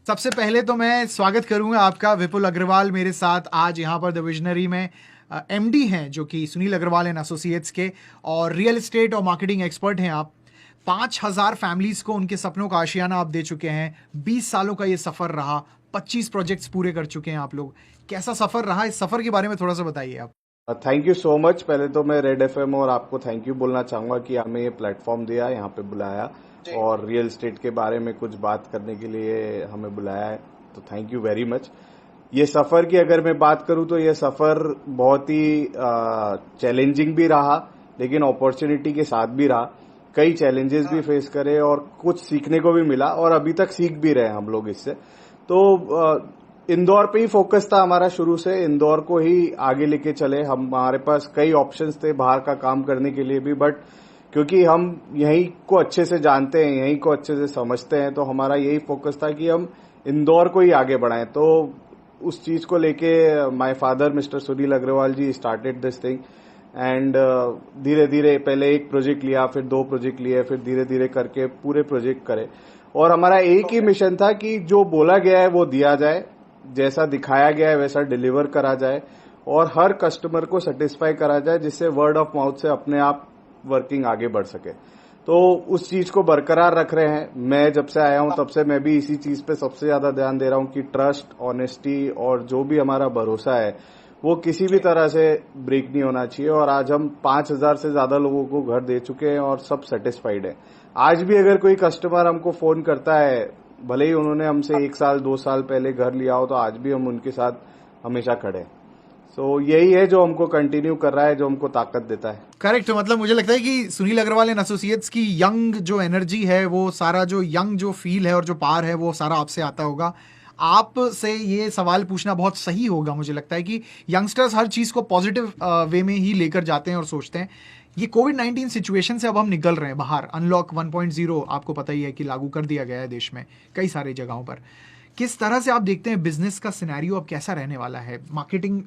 सबसे पहले तो मैं स्वागत करूंगा आपका विपुल अग्रवाल मेरे साथ आज यहाँ पर द विजनरी में एमडी हैं जो कि सुनील अग्रवाल एंड एसोसिएट्स के, और रियल एस्टेट और मार्केटिंग एक्सपर्ट हैं आप। 5,000 फैमिलीज को उनके सपनों का आशियाना आप दे चुके हैं। 20 सालों का ये सफर रहा, 25 प्रोजेक्ट्स पूरे कर चुके हैं आप लोग। कैसा सफर रहा, इस सफर के बारे में थोड़ा सा बताइए आप। Thank you so much. पहले तो मैं रेड एफएम और आपको थैंक यू बोलना चाहूंगा कि हमें ये प्लेटफॉर्म दिया, यहाँ पे बुलाया और रियल एस्टेट के बारे में कुछ बात करने के लिए हमें बुलाया है, तो थैंक यू वेरी मच। ये सफर की अगर मैं बात करूं तो ये सफर बहुत ही चैलेंजिंग भी रहा, लेकिन अपॉर्चुनिटी के साथ भी रहा। कई चैलेंजेस भी फेस करे और कुछ सीखने को भी मिला, और अभी तक सीख भी रहे हैं हम लोग इससे। तो इंदौर पे ही फोकस था हमारा शुरू से, इंदौर को ही आगे लेके चले। हमारे पास कई ऑप्शंस थे बाहर का काम करने के लिए भी, बट क्योंकि हम यहीं को अच्छे से जानते हैं, यहीं को अच्छे से समझते हैं, तो हमारा यही फोकस था कि हम इंदौर को ही आगे बढ़ाएं। तो उस चीज को लेके my father mister Sunil Agrawal ji started this thing, and धीरे धीरे पहले एक प्रोजेक्ट लिया, फिर 2 प्रोजेक्ट लिए, फिर धीरे धीरे करके पूरे प्रोजेक्ट करे। और हमारा एक ही मिशन था कि जो बोला गया है वो दिया जाए, जैसा दिखाया गया है वैसा डिलीवर करा जाए, और हर कस्टमर को सेटिस्फाई करा जाए, जिससे वर्ड ऑफ माउथ से अपने आप वर्किंग आगे बढ़ सके। तो उस चीज को बरकरार रख रहे हैं। मैं जब से आया हूं तब से मैं भी इसी चीज पे सबसे ज्यादा ध्यान दे रहा हूं कि ट्रस्ट, ऑनेस्टी और जो भी हमारा भरोसा है वो किसी भी तरह से ब्रेक नहीं होना चाहिए। और आज हम 5,000 से ज्यादा लोगों को घर दे चुके हैं और सब सेटिस्फाइड है। आज भी अगर कोई कस्टमर हमको फोन करता है, भले ही उन्होंने हमसे 1 साल 2 साल पहले घर लिया हो, तो आज भी हम उनके साथ हमेशा खड़े हैं। सो यही है जो हमको कंटिन्यू कर रहा है, जो हमको ताकत देता है। करेक्ट। मतलब मुझे लगता है कि सुनील अग्रवाल एंड एसोसिएट्स की यंग जो एनर्जी है, वो सारा जो यंग जो फील है और जो पार है, वो सारा आपसे आता होगा। आप से ये सवाल पूछना बहुत सही होगा। मुझे लगता है कि यंगस्टर्स हर चीज़ को पॉजिटिव वे में ही लेकर जाते हैं और सोचते हैं। ये कोविड-19 सिचुएशन से अब हम निकल रहे हैं बाहर। अनलॉक 1.0 आपको पता ही है कि लागू कर दिया गया है देश में कई सारी जगहों पर। किस तरह से आप देखते हैं बिजनेस का सिनेरियो अब कैसा रहने वाला है? मार्केटिंग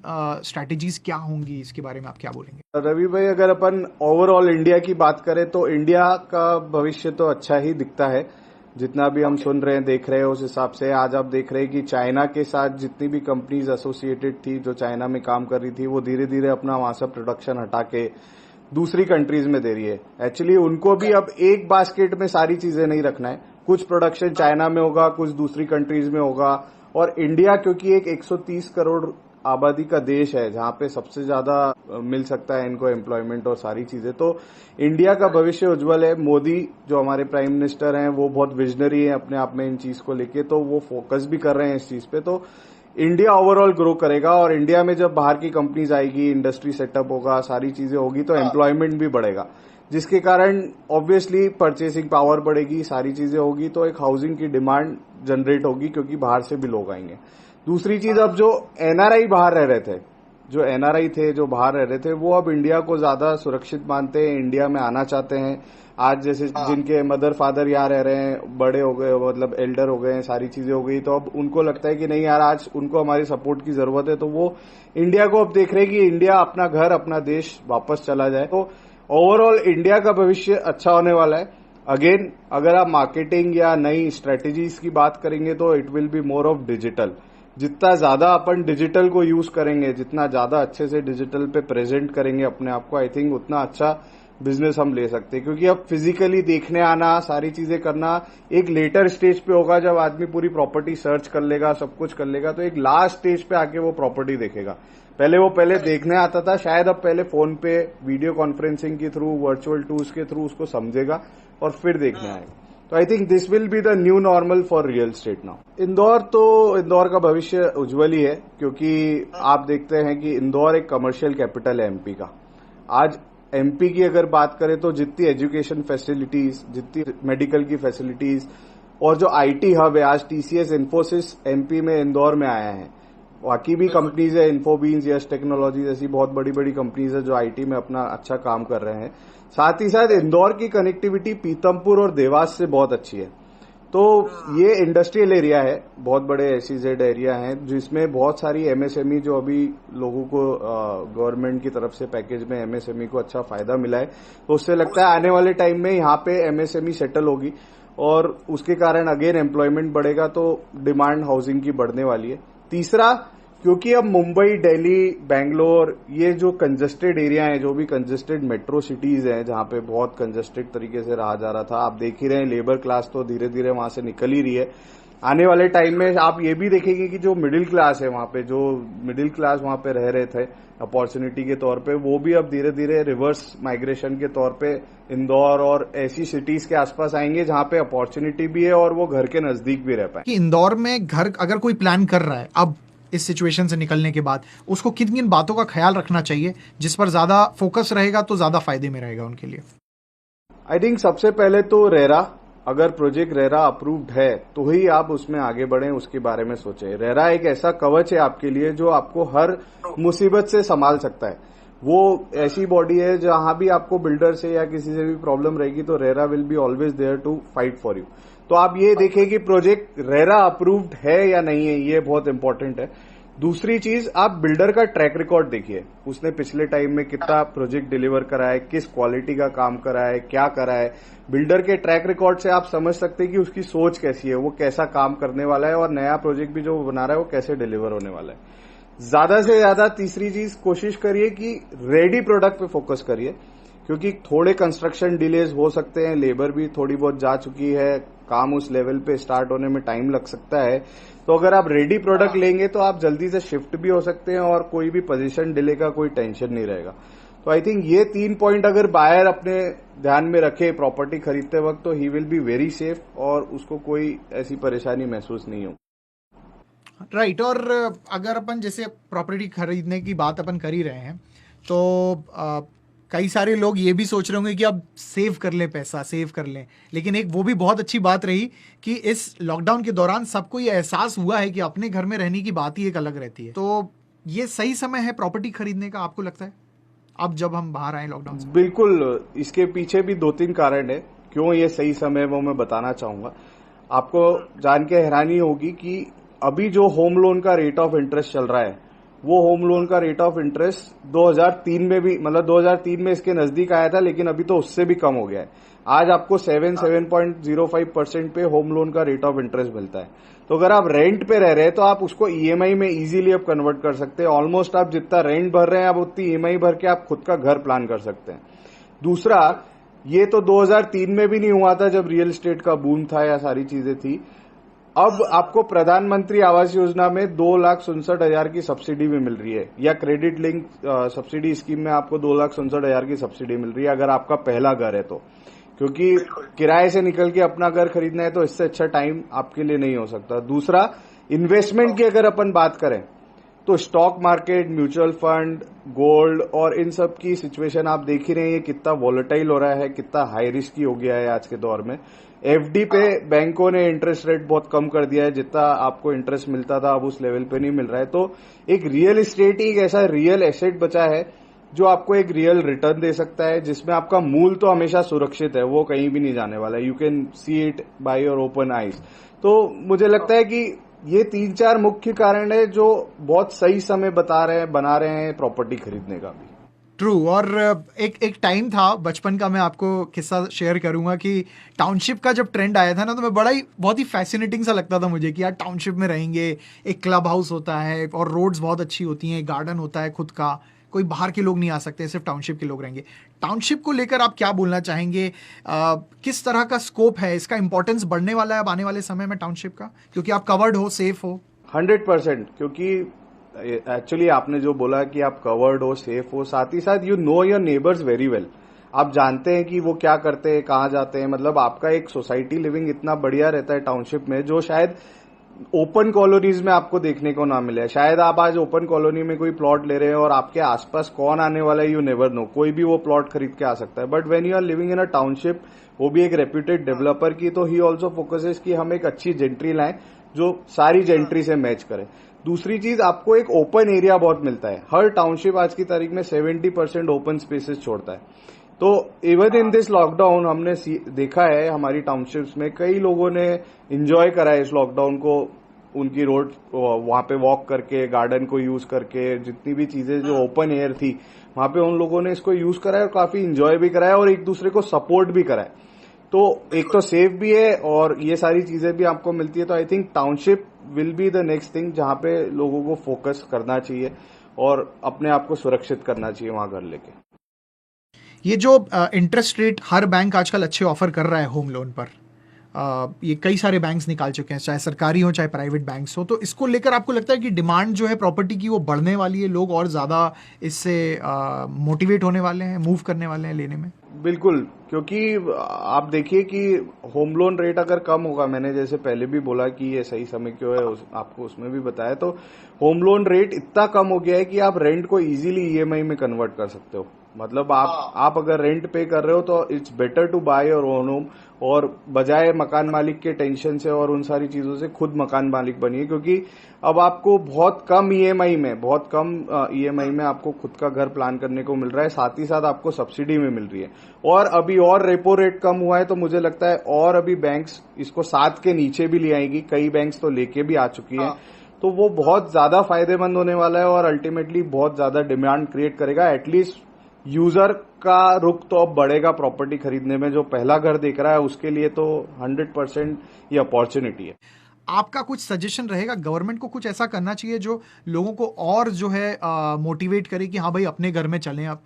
स्ट्रैटेजीज क्या होंगी, इसके बारे में आप क्या बोलेंगे? रवि भाई, अगर अपन ओवरऑल इंडिया की बात करें तो इंडिया का भविष्य तो अच्छा ही दिखता है। जितना भी हम सुन रहे हैं, देख रहे हैं, उस हिसाब से आज आप देख रहे हैं कि चाइना के साथ जितनी भी कंपनीज एसोसिएटेड थी, जो चाइना में काम कर रही थी, वो धीरे धीरे अपना वहां से प्रोडक्शन हटा के दूसरी कंट्रीज में दे रही है। एक्चुअली उनको भी अब एक बास्केट में सारी चीजें नहीं रखना है। कुछ प्रोडक्शन चाइना में होगा, कुछ दूसरी कंट्रीज में होगा। और इंडिया क्योंकि एक 130 करोड़ आबादी का देश है, जहां पे सबसे ज्यादा मिल सकता है इनको एम्प्लॉयमेंट और सारी चीजें, तो इंडिया का भविष्य उज्जवल है। मोदी जो हमारे प्राइम मिनिस्टर हैं, वो बहुत विजनरी है अपने आप में इन चीज को लेके, तो वो फोकस भी कर रहे हैं इस चीज पे। तो इंडिया ओवरऑल ग्रो करेगा, और इंडिया में जब बाहर की कंपनीज आएगी, इंडस्ट्री सेटअप होगा, सारी चीजें होगी, तो एम्प्लॉयमेंट भी बढ़ेगा, जिसके कारण ऑब्वियसली परचेसिंग पावर बढ़ेगी, सारी चीजें होगी, तो एक हाउसिंग की डिमांड जनरेट होगी, क्योंकि बाहर से भी लोग आएंगे। दूसरी चीज, अब जो एनआरआई बाहर रह रहे थे, जो एनआरआई थे जो बाहर रह रहे थे, वो अब इंडिया को ज्यादा सुरक्षित मानते हैं, इंडिया में आना चाहते हैं। आज जैसे जिनके मदर फादर यहाँ रह रहे हैं, बड़े हो गए, मतलब एल्डर हो गए हैं, सारी चीजें हो गई, तो अब उनको लगता है कि नहीं यार, आज उनको हमारी सपोर्ट की जरूरत है, तो वो इंडिया को अब देख रहे हैं कि इंडिया अपना घर, अपना देश वापस चला जाए। तो ओवरऑल इंडिया का भविष्य अच्छा होने वाला है। अगेन, अगर आप मार्केटिंग या नई स्ट्रेटेजीज की बात करेंगे तो it will be more of digital. जितना ज्यादा अपन डिजिटल को यूज करेंगे, जितना ज्यादा अच्छे से डिजिटल पे प्रेजेंट करेंगे अपने आप को, आई थिंक उतना अच्छा बिजनेस हम ले सकते हैं। क्योंकि अब फिजिकली देखने आना, सारी चीजें करना एक लेटर स्टेज पे होगा, जब आदमी पूरी प्रॉपर्टी सर्च कर लेगा, सब कुछ कर लेगा, तो एक लास्ट स्टेज पे आके वो प्रॉपर्टी देखेगा। पहले देखने आता था, शायद अब पहले फोन पे वीडियो कॉन्फ्रेंसिंग के थ्रू, वर्चुअल टूल्स के थ्रू उसको समझेगा और फिर देखने आएगा। तो I think this will be the new normal for real estate now. Indore का भविष्य उज्जवल ही है, क्योंकि आप देखते हैं कि इंदौर एक कमर्शियल कैपिटल है एमपी का। आज एमपी की अगर बात करें तो जितनी एजुकेशन फैसिलिटीज, जितनी मेडिकल की फैसिलिटीज, और जो आईटी हब है, आज टीसीएस, इन्फोसिस एमपी में, इंदौर में आया है। बाकी भी कंपनीज है, इन्फोबीन्स, यश टेक्नोलॉजीज, ऐसी बहुत बड़ी बड़ी कंपनीज है जो आईटी में अपना अच्छा काम कर रहे हैं। साथ ही साथ इंदौर की कनेक्टिविटी पीतमपुर और देवास से बहुत अच्छी है। तो ये इंडस्ट्रियल एरिया है, बहुत बड़े एसईजेड एरिया है, जिसमें बहुत सारी एमएसएमई, जो अभी लोगों को गवर्नमेंट की तरफ से पैकेज में एमएसएमई को अच्छा फायदा मिला है, तो उससे लगता है आने वाले टाइम में यहाँ पे एमएसएमई सेटल होगी। और उसके कारण अगेन एम्प्लॉयमेंट बढ़ेगा तो डिमांड हाउसिंग की बढ़ने वाली है। तीसरा, क्योंकि अब मुंबई, दिल्ली, बैंगलोर, ये जो कंजेस्टेड एरिया है, जो भी कंजेस्टेड मेट्रो सिटीज हैं जहां पे बहुत कंजेस्टेड तरीके से रहा जा रहा था, आप देख ही रहे हैं लेबर क्लास तो धीरे धीरे वहां से निकल ही रही है। आने वाले टाइम में आप ये भी देखेंगे कि जो मिडिल क्लास है वहां पे, जो मिडिल क्लास वहां पे रह रहे थे अपॉर्चुनिटी के तौर पे, वो भी अब धीरे धीरे रिवर्स माइग्रेशन के तौर पे इंदौर और ऐसी सिटीज के आसपास आएंगे जहां पे अपॉर्चुनिटी भी है और वो घर के नजदीक भी रह पाए। कि इंदौर में घर अगर कोई प्लान कर रहा है अब इस सिचुएशन से निकलने के बाद, उसको किन किन बातों का ख्याल रखना चाहिए जिस पर ज्यादा फोकस रहेगा तो ज्यादा फायदे में रहेगा उनके लिए? आई थिंक सबसे पहले तो रेरा, अगर प्रोजेक्ट रेरा अप्रूव्ड है तो ही आप उसमें आगे बढ़ें, उसके बारे में सोचें। रेरा एक ऐसा कवच है आपके लिए जो आपको हर मुसीबत से संभाल सकता है। वो ऐसी बॉडी है जहां भी आपको बिल्डर से या किसी से भी प्रॉब्लम रहेगी तो RERA will be always there to fight for you. तो आप ये देखें कि प्रोजेक्ट रेरा अप्रूव्ड है या नहीं है, ये बहुत इंपॉर्टेंट है। दूसरी चीज, आप बिल्डर का ट्रैक रिकॉर्ड देखिए, उसने पिछले टाइम में कितना प्रोजेक्ट डिलीवर करा है, किस क्वालिटी का काम करा है, क्या करा है। बिल्डर के ट्रैक रिकॉर्ड से आप समझ सकते हैं कि उसकी सोच कैसी है, वो कैसा काम करने वाला है और नया प्रोजेक्ट भी जो वो बना रहा है वो कैसे डिलीवर होने वाला है। ज्यादा से ज्यादा तीसरी चीज, कोशिश करिए कि रेडी प्रोडक्ट पे फोकस करिए, क्योंकि थोड़े कंस्ट्रक्शन डिलेज हो सकते हैं, लेबर भी थोड़ी बहुत जा चुकी है, काम उस लेवल पे स्टार्ट होने में टाइम लग सकता है। तो अगर आप रेडी प्रोडक्ट लेंगे तो आप जल्दी से शिफ्ट भी हो सकते हैं और कोई भी पोजीशन डिले का कोई टेंशन नहीं रहेगा। तो आई थिंक ये 3 पॉइंट अगर बायर अपने ध्यान में रखे प्रॉपर्टी खरीदते वक्त तो he will be very safe और उसको कोई ऐसी परेशानी महसूस नहीं हो। राइट। और अगर अपन जैसे प्रॉपर्टी खरीदने की बात अपन कर ही रहे हैं तो कई सारे लोग ये भी सोच रहे होंगे कि अब सेव कर लें, पैसा सेव कर लें, लेकिन एक वो भी बहुत अच्छी बात रही कि इस लॉकडाउन के दौरान सबको ये एहसास हुआ है कि अपने घर में रहने की बात ही एक अलग रहती है। तो ये सही समय है प्रॉपर्टी खरीदने का, आपको लगता है, अब जब हम बाहर आए लॉकडाउन से? बिल्कुल, इसके पीछे भी 2-3 कारण है क्यों ये सही समय वो मैं बताना चाहूंगा। आपको जान के हैरानी होगी कि अभी जो होम लोन का रेट ऑफ इंटरेस्ट चल रहा है, वो होम लोन का रेट ऑफ इंटरेस्ट 2003 में भी, मतलब 2003 में इसके नजदीक आया था, लेकिन अभी तो उससे भी कम हो गया है। आज आपको 7.05% पे होम लोन का रेट ऑफ इंटरेस्ट मिलता है। तो अगर आप रेंट पे रह रहे हैं तो आप उसको ईएमआई में इजीली अब कन्वर्ट कर सकते हैं। ऑलमोस्ट आप जितना रेंट भर रहे हैं आप उतनी ईएमआई भर के आप खुद का घर प्लान कर सकते हैं। दूसरा, ये तो 2003 में भी नहीं हुआ था जब रियल एस्टेट का बूम था या सारी चीजें थी। अब आपको प्रधानमंत्री आवास योजना में 2,67,000 की सब्सिडी भी मिल रही है, या क्रेडिट लिंक सब्सिडी स्कीम में आपको 2,67,000 की सब्सिडी मिल रही है अगर आपका पहला घर है तो। क्योंकि किराए से निकल के अपना घर खरीदना है तो इससे अच्छा टाइम आपके लिए नहीं हो सकता। दूसरा, इन्वेस्टमेंट की अगर अपन बात करें तो stock market, mutual fund, gold और इन सब की सिचुएशन आप देख ही रहे हैं कितना वॉलेटाइल हो रहा है, कितना हाई रिस्की हो गया है आज के दौर में। एफडी पे बैंकों ने इंटरेस्ट रेट बहुत कम कर दिया है, जितना आपको इंटरेस्ट मिलता था अब उस लेवल पे नहीं मिल रहा है। तो एक रियल एस्टेट ही एक ऐसा रियल एसेट बचा है जो आपको एक रियल रिटर्न दे सकता है, जिसमें आपका मूल तो हमेशा सुरक्षित है, वो कहीं भी नहीं जाने वाला है। You can see it by your open eyes. तो मुझे लगता है कि ये 3-4 मुख्य कारण है जो बहुत सही समय बना रहे हैं प्रॉपर्टी खरीदने का भी। ट्रू। और एक टाइम था बचपन का, मैं आपको किस्सा शेयर करूंगा कि टाउनशिप का जब ट्रेंड आया था ना, तो मैं बहुत ही फैसिनेटिंग सा लगता था मुझे कि यार टाउनशिप में रहेंगे, एक क्लब हाउस होता है और रोड्स बहुत अच्छी होती हैं, गार्डन होता है खुद का, कोई बाहर के लोग नहीं आ सकते, सिर्फ टाउनशिप के लोग रहेंगे। टाउनशिप को लेकर आप क्या बोलना चाहेंगे? किस तरह का स्कोप है, इसका इंपॉर्टेंस बढ़ने वाला है अब आने वाले समय में टाउनशिप का, क्योंकि आप कवर्ड हो, सेफ हो? 100%, क्योंकि एक्चुअली आपने जो बोला कि आप कवर्ड हो, सेफ हो, साथ ही साथ you know your neighbours very well. आप जानते हैं कि वो क्या करते हैं, कहाँ जाते हैं। मतलब आपका एक सोसाइटी लिविंग इतना बढ़िया रहता है टाउनशिप में, जो शायद ओपन कॉलोनीज में आपको देखने को ना मिले। शायद आप आज ओपन कॉलोनी में कोई प्लॉट ले रहे हैं और आपके आसपास कौन आने वाला है, यू नेवर नो, कोई भी वो प्लॉट खरीद के आ सकता है। But when you are living in a township, वो भी एक रेप्यूटेड डेवलपर की, तो ही ऑल्सो फोकसेस कि हम एक अच्छी जेंट्री लाएं जो सारी जेंट्री से मैच करे। दूसरी चीज, आपको एक ओपन एरिया बहुत मिलता है। हर टाउनशिप आज की तारीख में 70% ओपन स्पेसेस छोड़ता है। तो इवन इन दिस लॉकडाउन हमने देखा है हमारी टाउनशिप्स में कई लोगों ने एंजॉय करा है इस लॉकडाउन को, उनकी रोड वहां पे वॉक करके, गार्डन को यूज करके, जितनी भी चीजें जो ओपन एयर थी वहां पे उन लोगों ने इसको यूज करा है और काफी एंजॉय भी करा है और एक दूसरे को सपोर्ट भी करा है। तो एक तो सेफ भी है और ये सारी चीजें भी आपको मिलती है। तो I think township will be the next thing जहां पे लोगों को फोकस करना चाहिए और अपने आप को सुरक्षित करना चाहिए वहां घर लेके। ये जो इंटरेस्ट रेट हर बैंक आजकल अच्छे ऑफर कर रहा है होम लोन पर, ये कई सारे बैंक्स निकाल चुके हैं, चाहे सरकारी हो चाहे प्राइवेट बैंक्स हो, तो इसको लेकर आपको लगता है कि डिमांड जो है प्रॉपर्टी की वो बढ़ने वाली है, लोग और ज़्यादा इससे मोटिवेट होने वाले हैं, मूव करने वाले हैं लेने में? बिल्कुल, क्योंकि आप देखिए कि होम लोन रेट अगर कम होगा, मैंने जैसे पहले भी बोला कि ये सही समय क्यों है, आपको उसमें भी बताया, तो होम लोन रेट इतना कम हो गया है कि आप रेंट को इजीली ईएमआई में कन्वर्ट कर सकते हो। मतलब आप अगर रेंट पे कर रहे हो तो it's better to buy your own home, और बजाय मकान मालिक के टेंशन से और उन सारी चीजों से खुद मकान मालिक बनिए, क्योंकि अब आपको बहुत कम ईएमआई में आपको खुद का घर प्लान करने को मिल रहा है, साथ ही साथ आपको सब्सिडी में मिल रही है। और अभी और रेपो रेट कम हुआ है, तो मुझे लगता है और अभी बैंक्स इसको 7 के नीचे भी ले आएगी, कई बैंक्स तो लेके भी आ चुकी हैं। तो वो बहुत ज्यादा फायदेमंद होने वाला है और अल्टीमेटली बहुत ज्यादा डिमांड क्रिएट करेगा। एटलीस्ट यूजर का रुख तो अब बढ़ेगा प्रॉपर्टी खरीदने में, जो पहला घर देख रहा है उसके लिए तो 100% ये अपॉर्चुनिटी है। आपका कुछ सजेशन रहेगा? गवर्नमेंट को कुछ ऐसा करना चाहिए जो लोगों को और जो है मोटिवेट करे कि हाँ भाई अपने घर में चलें आप?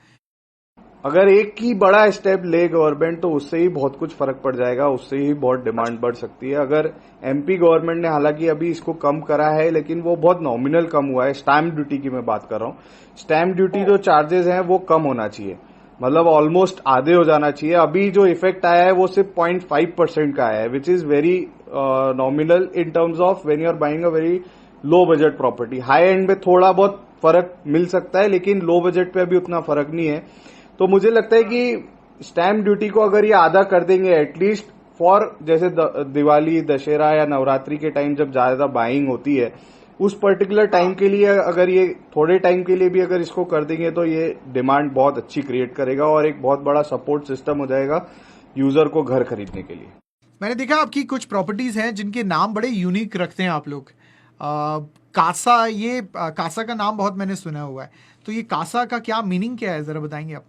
अगर एक ही बड़ा स्टेप ले गवर्नमेंट तो उससे ही बहुत कुछ फर्क पड़ जाएगा, उससे ही बहुत डिमांड बढ़ सकती है। अगर एमपी गवर्नमेंट ने हालांकि अभी इसको कम करा है, लेकिन वो बहुत नॉमिनल कम हुआ है। स्टैम्प ड्यूटी की मैं बात कर रहा हूँ। स्टैम्प ड्यूटी जो चार्जेस हैं वो कम होना चाहिए, मतलब ऑलमोस्ट आधे हो जाना चाहिए। अभी जो इफेक्ट आया है वो सिर्फ 0.5% का आया है, which is very nominal in terms of when you are buying a very low budget property. High end में थोड़ा बहुत फर्क मिल सकता है, लेकिन लो बजट पे अभी उतना फर्क नहीं है। तो मुझे लगता है कि स्टैम्प ड्यूटी को अगर ये आधा कर देंगे एटलीस्ट फॉर, जैसे दिवाली, दशहरा या नवरात्रि के टाइम जब ज्यादा बाइंग होती है, उस पर्टिकुलर टाइम के लिए अगर ये थोड़े टाइम के लिए भी अगर इसको कर देंगे तो ये डिमांड बहुत अच्छी क्रिएट करेगा और एक बहुत बड़ा सपोर्ट सिस्टम हो जाएगा यूजर को घर खरीदने के लिए। मैंने देखा आपकी कुछ प्रॉपर्टीज हैं जिनके नाम बड़े यूनिक रखते हैं आप लोग। कासा, ये कासा का नाम बहुत मैंने सुना हुआ है, तो ये कासा का क्या मीनिंग क्या है, जरा बताएंगे आप?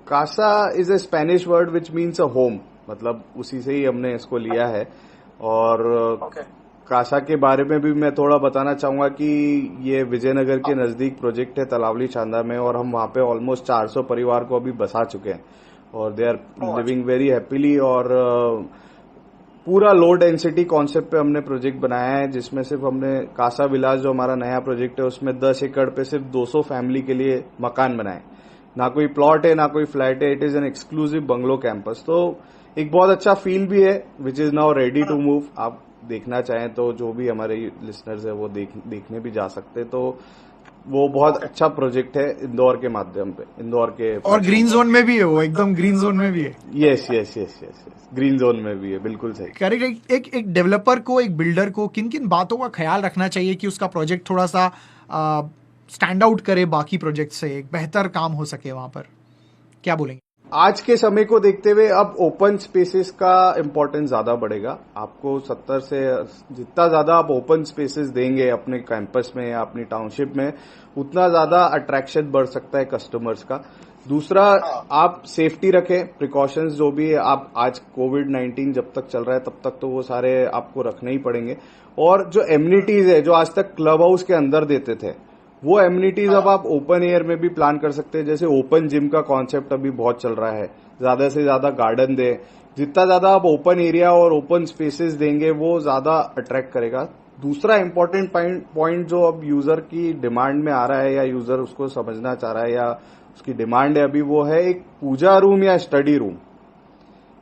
Casa is a Spanish word which means a home, मतलब उसी से ही हमने इसको लिया है। और कासा के बारे में भी मैं थोड़ा बताना चाहूंगा कि ये विजयनगर के नजदीक प्रोजेक्ट है, तलावली चांदा में, और हम वहां पे ऑलमोस्ट 400 परिवार को अभी बसा चुके हैं और they are living very happily. और पूरा लो डेंसिटी कॉन्सेप्ट पे हमने प्रोजेक्ट बनाया है, जिसमें सिर्फ हमने कासा विलास जो हमारा नया प्रोजेक्ट है उसमें 10 एकड़ पे सिर्फ 200 फैमिली के लिए मकान बनाए। ना कोई प्लॉट है ना कोई फ्लैट है, it is an exclusive bungalow campus. तो एक बहुत अच्छा फील भी है, which is now ready to move. आप देखना चाहें तो जो भी हमारे लिसनर्स है वो देखने भी जा सकते, तो वो बहुत अच्छा प्रोजेक्ट है इंदौर के माध्यम पे, इंदौर के। और ग्रीन जोन में भी है वो, एकदम ग्रीन जोन में भी है। Yes yes yes yes yes, green zone में भी है, बिल्कुल सही। करेक्ट। एक डेवलपर को, एक बिल्डर को किन किन बातों का ख्याल रखना चाहिए कि उसका प्रोजेक्ट थोड़ा सा स्टैंड आउट करे बाकी प्रोजेक्ट से, एक बेहतर काम हो सके वहां पर? क्या बोलेंगे? आज के समय को देखते हुए अब ओपन स्पेसेस का इम्पोर्टेंस ज्यादा बढ़ेगा। आपको 70 से जितना ज्यादा आप ओपन स्पेसेस देंगे अपने कैंपस में या अपनी टाउनशिप में, उतना ज्यादा अट्रैक्शन बढ़ सकता है कस्टमर्स का। दूसरा, आप सेफ्टी रखें, प्रिकॉशंस जो भी है, आप आज कोविड-19 जब तक चल रहा है तब तक तो वो सारे आपको रखने ही पड़ेंगे। और जो एमिनिटीज है जो आज तक क्लब हाउस के अंदर देते थे, वो एमिनिटीज अब आप ओपन एयर में भी प्लान कर सकते हैं। जैसे ओपन जिम का कॉन्सेप्ट अभी बहुत चल रहा है, ज्यादा से ज्यादा गार्डन दे। जितना ज्यादा आप ओपन एरिया और ओपन स्पेसेस देंगे वो ज्यादा अट्रैक्ट करेगा। दूसरा इंपॉर्टेंट पॉइंट जो अब यूजर की डिमांड में आ रहा है या यूजर उसको समझना चाह रहा है या उसकी डिमांड है अभी, वो है एक पूजा रूम या study room.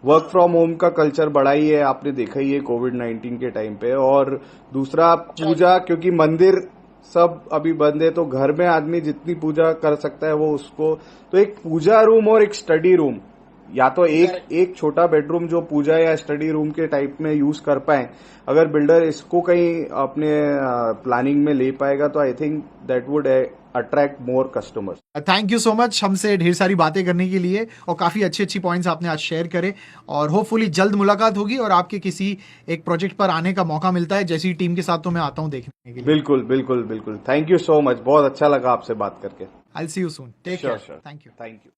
Work from home का कल्चर बढ़ा ही है, आपने देखा ही है कोविड-19 के टाइम पे। और दूसरा पूजा, क्योंकि मंदिर सब अभी बंद है, तो घर में आदमी जितनी पूजा कर सकता है वो उसको, तो एक पूजा रूम और एक स्टडी रूम, या तो एक छोटा बेडरूम जो पूजा या स्टडी रूम के टाइप में यूज कर पाए, अगर बिल्डर इसको कहीं अपने प्लानिंग में ले पाएगा तो I think that would attract more customers. Thank you so much हमसे ढेर सारी बातें करने के लिए, और काफ़ी अच्छी पॉइंट्स आपने आज शेयर करे। और होपफुली जल्द मुलाकात होगी और आपके किसी एक प्रोजेक्ट पर आने का मौका मिलता है, जैसी टीम के साथ तो मैं आता हूं देखने के लिए। बिल्कुल बिल्कुल बिल्कुल, थैंक यू सो मच, बहुत अच्छा लगा आपसे बात करके। I will see you soon, take care, thank you.